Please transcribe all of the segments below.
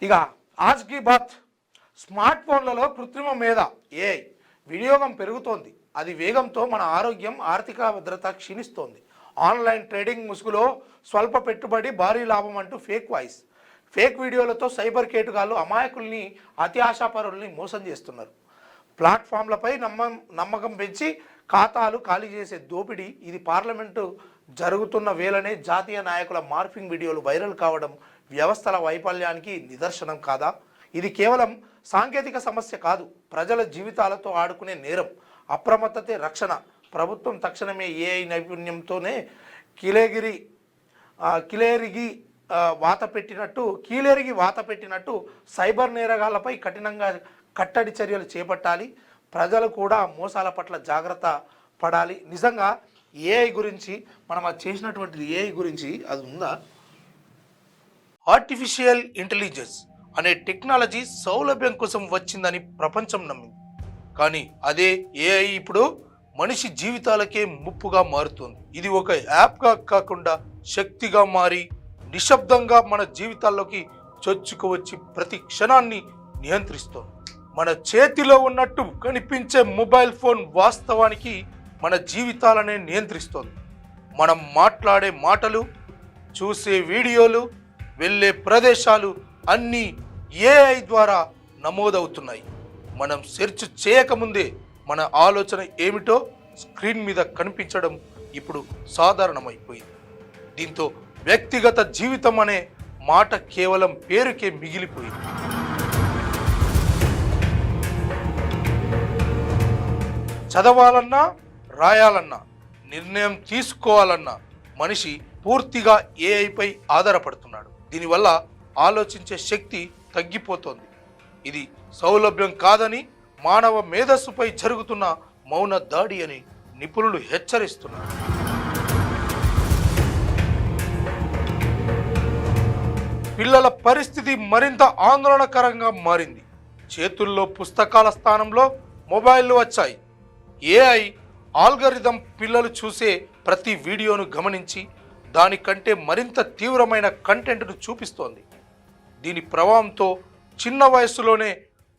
ఇక ఆజ్ కీ బాత్ స్మార్ట్ ఫోన్లలో కృత్రిమ మేధ ఏఐ వినియోగం పెరుగుతోంది. అది వేగంతో మన ఆరోగ్యం, ఆర్థిక భద్రత క్షీణిస్తోంది. ఆన్లైన్ ట్రేడింగ్ ముసుగులో స్వల్ప పెట్టుబడి భారీ లాభం అంటూ ఫేక్ వీడియోలతో సైబర్ కేటుగాళ్ళు అమాయకుల్ని, అతి ఆశాపరుల్ని మోసం చేస్తున్నారు. ప్లాట్ఫామ్లపై నమ్మకం పెంచి ఖాతాలు ఖాళీ చేసే దోపిడీ ఇది. పార్లమెంటు జరుగుతున్న వేళనే జాతీయ నాయకుల మార్ఫింగ్ వీడియోలు వైరల్ కావడం వ్యవస్థల వైఫల్యానికి నిదర్శనం కాదా? ఇది కేవలం సాంకేతిక సమస్య కాదు, ప్రజల జీవితాలతో ఆడుకునే నేరం. అప్రమత్తతే రక్షణ. ప్రభుత్వం తక్షణమే ఏఐ నైపుణ్యంతోనే కీలేరిగి వాత పెట్టినట్టు సైబర్ నేరగాళ్లపై కఠినంగా కట్టడి చర్యలు చేపట్టాలి. ప్రజలు కూడా మోసాల పట్ల జాగ్రత్త పడాలి. నిజంగా ఏఐ గురించి మనం అది చేసినటువంటి ఏఐ గురించి అది ఉందా? ఆర్టిఫిషియల్ ఇంటెలిజెన్స్ అనే టెక్నాలజీ సౌలభ్యం కోసం వచ్చిందని ప్రపంచం నమ్మింది. కానీ అదే ఏఐ ఇప్పుడు మనిషి జీవితాలకే ముప్పుగా మారుతుంది. ఇది ఒక యాప్గా కాకుండా శక్తిగా మారి నిశ్శబ్దంగా మన జీవితాల్లోకి చొచ్చుకువచ్చి ప్రతి క్షణాన్ని నియంత్రిస్తోంది. మన చేతిలో ఉన్నట్టు కనిపించే మొబైల్ ఫోన్ వాస్తవానికి మన జీవితాలనే నియంత్రిస్తోంది. మనం మాట్లాడే మాటలు, చూసే వీడియోలు, వెళ్ళే ప్రదేశాలు అన్నీ ఏఐ ద్వారా నమోదవుతున్నాయి. మనం సెర్చ్ చేయకముందే మన ఆలోచన ఏమిటో స్క్రీన్ మీద కనిపించడం ఇప్పుడు సాధారణమైపోయింది. దీంతో వ్యక్తిగత జీవితం అనే మాట కేవలం పేరుకే మిగిలిపోయింది. చదవాలన్నా, రాయాలన్నా, నిర్ణయం తీసుకోవాలన్నా మనిషి పూర్తిగా ఏఐపై ఆధారపడుతున్నాడు. దీనివల్ల ఆలోచించే శక్తి తగ్గిపోతోంది. ఇది సౌలభ్యం కాదని, మానవ మేధస్సుపై జరుగుతున్న మౌన దాడి అని నిపుణులు హెచ్చరిస్తున్నారు. పిల్లల పరిస్థితి మరింత ఆందోళనకరంగా మారింది. చేతుల్లో పుస్తకాల స్థానంలో మొబైల్లు వచ్చాయి. ఏఐ ఆల్గరిథం పిల్లలు చూసే ప్రతి వీడియోను గమనించి దానికంటే మరింత తీవ్రమైన కంటెంట్ను చూపిస్తోంది. దీని ప్రభావంతో చిన్న వయసులోనే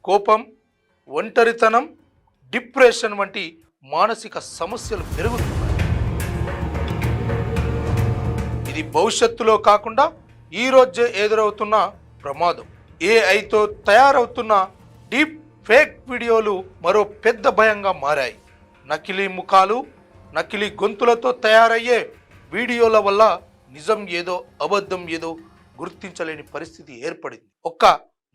కోపం, ఒంటరితనం, డిప్రెషన్ వంటి మానసిక సమస్యలు పెరుగుతున్నాయి. ఇది భవిష్యత్తులో కాకుండా ఈరోజే ఎదురవుతున్న ప్రమాదం. ఏఐతో తయారవుతున్న డీప్ ఫేక్ వీడియోలు మరో పెద్ద భయంగా మారాయి. నకిలీ ముఖాలు, నకిలీ గొంతులతో తయారయ్యే వీడియోల వల్ల నిజం ఏదో అబద్ధం ఏదో గుర్తించలేని పరిస్థితి ఏర్పడింది. ఒక్క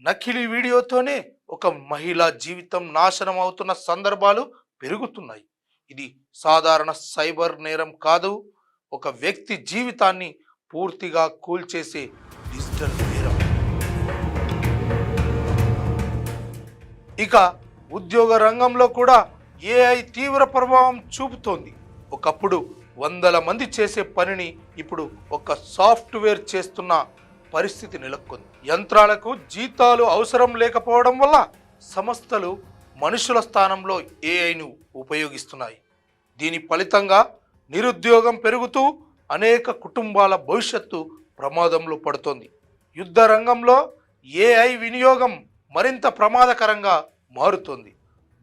నకిలీ వీడియోతోనే ఒక మహిళ జీవితం నాశనం అవుతున్న సందర్భాలు పెరుగుతున్నాయి. ఇది సాధారణ సైబర్ నేరం కాదు, ఒక వ్యక్తి జీవితాన్ని పూర్తిగా కూల్చేసే డిజిటల్ నేరం. ఇక ఉద్యోగ రంగంలో కూడా ఏఐ తీవ్ర ప్రభావం చూపుతోంది. ఒకప్పుడు వందల మంది చేసే పనిని ఇప్పుడు ఒక సాఫ్ట్వేర్ చేస్తున్న పరిస్థితి నెలకొంది. యంత్రాలకు జీతాలు అవసరం లేకపోవడం వల్ల సంస్థలు మనుషుల స్థానంలో ఏఐను ఉపయోగిస్తున్నాయి. దీని ఫలితంగా నిరుద్యోగం పెరుగుతూ అనేక కుటుంబాల భవిష్యత్తు ప్రమాదంలో పడుతోంది. యుద్ధ రంగంలో ఏఐ వినియోగం మరింత ప్రమాదకరంగా మారుతోంది.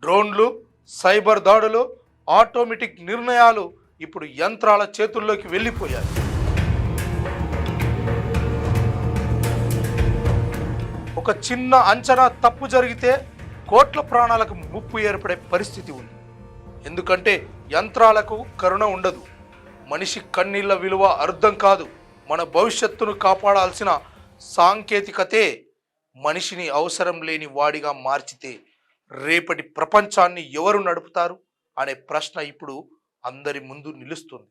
డ్రోన్లు, సైబర్ దాడులు, ఆటోమేటిక్ నిర్ణయాలు ఇప్పుడు యంత్రాల చేతుల్లోకి వెళ్ళిపోయాయి. ఒక చిన్న అంచనా తప్పు జరిగితే కోట్ల ప్రాణాలకు ముప్పు ఏర్పడే పరిస్థితి ఉంది. ఎందుకంటే యంత్రాలకు కరుణ ఉండదు. మనిషి కన్నీళ్ల విలువ అర్థం కాదు. మన భవిష్యత్తును కాపాడాల్సిన సాంకేతికతే మనిషిని అవసరం లేని వాడిగా మార్చితే రేపటి ప్రపంచాన్ని ఎవరు నడుపుతారు అనే ప్రశ్న ఇప్పుడు అందరి ముందు నిలుస్తుంది.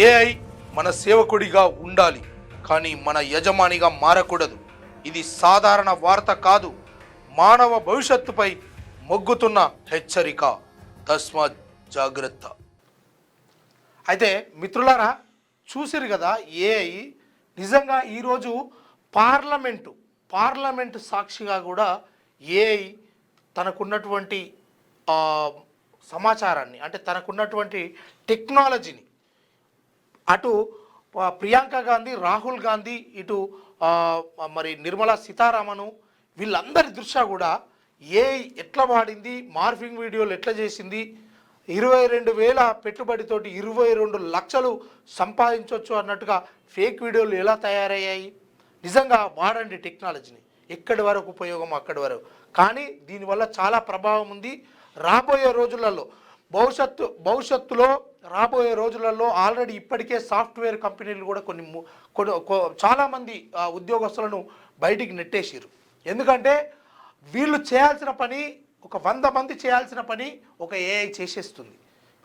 ఏఐ మన సేవకుడిగా ఉండాలి, కానీ మన యజమానిగా మారకూడదు. ఇది సాధారణ వార్త కాదు, మానవ భవిష్యత్తుపై మొగ్గుతున్న హెచ్చరిక. తస్మాత్ జాగ్రత్త. అయితే మిత్రులారా, చూసిరు కదా, ఏఐ నిజంగా ఈరోజు పార్లమెంటు సాక్షిగా కూడా ఏఐ తనకున్నటువంటి సమాచారాన్ని, అంటే తనకున్నటువంటి టెక్నాలజీని అటు ప్రియాంక గాంధీ, రాహుల్ గాంధీ, ఇటు మరి నిర్మలా సీతారామను వీళ్ళందరి దృష్ట్యా కూడా ఏఐ ఎట్లా వాడింది, మార్ఫింగ్ వీడియోలు ఎట్లా చేసింది, 22,000 పెట్టుబడితోటి 22 లక్షలు సంపాదించవచ్చు అన్నట్టుగా ఫేక్ వీడియోలు ఎలా తయారయ్యాయి. నిజంగా వాడండి టెక్నాలజీని, ఎక్కడి వరకు ఉపయోగం అక్కడి వరకు. కానీ దీనివల్ల చాలా ప్రభావం ఉంది. రాబోయే రోజులలో భవిష్యత్తులో రాబోయే రోజులలో ఆల్రెడీ ఇప్పటికే సాఫ్ట్వేర్ కంపెనీలు కూడా చాలామంది ఉద్యోగస్తులను బయటికి నెట్టేసారు. ఎందుకంటే వీళ్ళు చేయాల్సిన పని, ఒక 100 మంది చేయాల్సిన పని ఒక ఏఐ చేసేస్తుంది.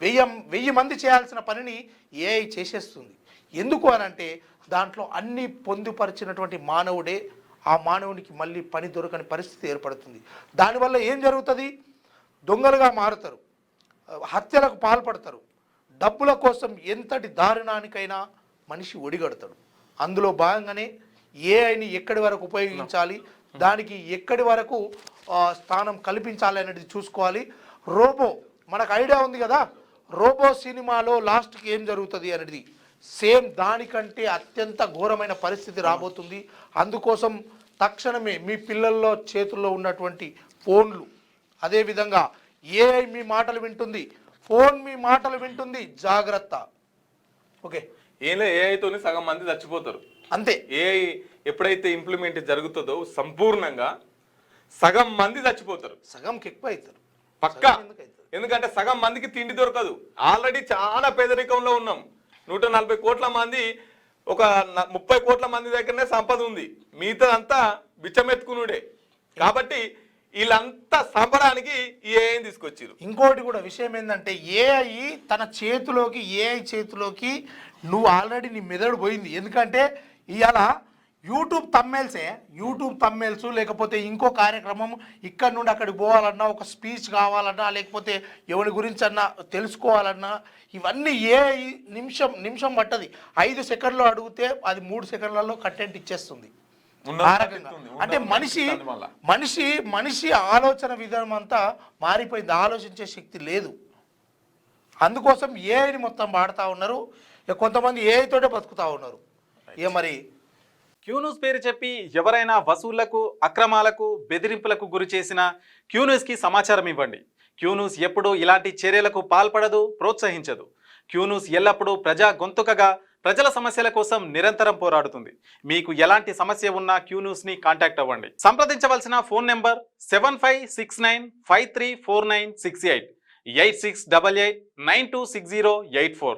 1000 మంది చేయాల్సిన పనిని ఏఐ చేసేస్తుంది. ఎందుకు అనంటే దాంట్లో అన్ని పొందుపరిచినటువంటి మానవుడే, ఆ మానవునికి మళ్ళీ పని దొరకని పరిస్థితి ఏర్పడుతుంది. దానివల్ల ఏం జరుగుతుంది? దొంగలుగా మారుతారు, హత్యలకు పాల్పడతారు, డబ్బుల కోసం ఎంతటి దారుణానికైనా మనిషి ఒడిగడతాడు. అందులో భాగంగానే ఏఐని ఎక్కడి వరకు ఉపయోగించాలి, దానికి ఎక్కడి వరకు స్థానం కల్పించాలి అనేది చూసుకోవాలి. రోబో మనకు ఐడియా ఉంది కదా, రోబో సినిమాలో లాస్ట్కి ఏం జరుగుతుంది అనేది సేమ్ దానికంటే అత్యంత ఘోరమైన పరిస్థితి రాబోతుంది. అందుకోసం తక్షణమే మీ పిల్లల్లో చేతుల్లో ఉన్నటువంటి ఫోన్లు, అదేవిధంగా ఏఐ మీ మాటలు వింటుంది, ఫోన్ మీ మాటలు వింటుంది, జాగ్రత్త. ఓకే, ఏలే ఏఐతోనే సగం మంది చచ్చిపోతారు అంతే. ఏఐ ఎప్పుడైతే ఇంప్లిమెంట్ జరుగుతుందో సంపూర్ణంగా సగం మంది చచ్చిపోతారు, సగంకి ఎక్కువ అవుతారు పక్కా. ఎందుకంటే సగం మందికి తిండి దొరకదు. ఆల్రెడీ చాలా పేదరికంలో ఉన్నాం. 140 కోట్ల మంది, ఒక 30 కోట్ల మంది దగ్గరనే సంపద ఉంది, మిగతా అంతా బిచ్చమెత్తుకునుడే. కాబట్టి వీళ్ళంతా సంపడానికి ఈ ఏఐని తీసుకొచ్చారు. ఇంకోటి కూడా విషయం ఏంటంటే ఏఐ తన చేతిలోకి, ఏఐ చేతిలోకి నువ్వు ఆల్రెడీ నీ మెదడు పోయింది. ఎందుకంటే ఇవాళ యూట్యూబ్ తమ్మేల్స్ లేకపోతే ఇంకో కార్యక్రమం ఇక్కడ నుండి అక్కడికి పోవాలన్నా, ఒక స్పీచ్ కావాలన్నా, లేకపోతే ఎవరి గురించి అన్నా తెలుసుకోవాలన్నా, ఇవన్నీ ఏఐ నిమిషం పట్టది. 5 సెకండ్లో అడిగితే అది 3 సెకండ్లలో కంటెంట్ ఇచ్చేస్తుంది. అంటే మనిషి ఆలోచన విధానం అంతా మారిపోయింది, ఆలోచించే శక్తి లేదు. అందుకోసం ఏఐని మొత్తం వాడుతూ ఉన్నారు. కొంతమంది ఏఐ తోటే బతుకుతూ ఉన్నారు. మరి క్యూన్యూస్ పేరు చెప్పి ఎవరైనా వసూళ్లకు, అక్రమాలకు, బెదిరింపులకు గురి చేసిన క్యూన్యూస్కి సమాచారం ఇవ్వండి. క్యూన్యూస్ ఎప్పుడూ ఇలాంటి చర్యలకు పాల్పడదు, ప్రోత్సహించదు. క్యూన్యూస్ ఎల్లప్పుడూ ప్రజా గొంతుకగా ప్రజల సమస్యల కోసం నిరంతరం పోరాడుతుంది. మీకు ఎలాంటి సమస్య ఉన్నా క్యూన్యూస్ని కాంటాక్ట్ అవ్వండి. సంప్రదించవలసిన ఫోన్ నెంబర్ 7569534968 8688926084.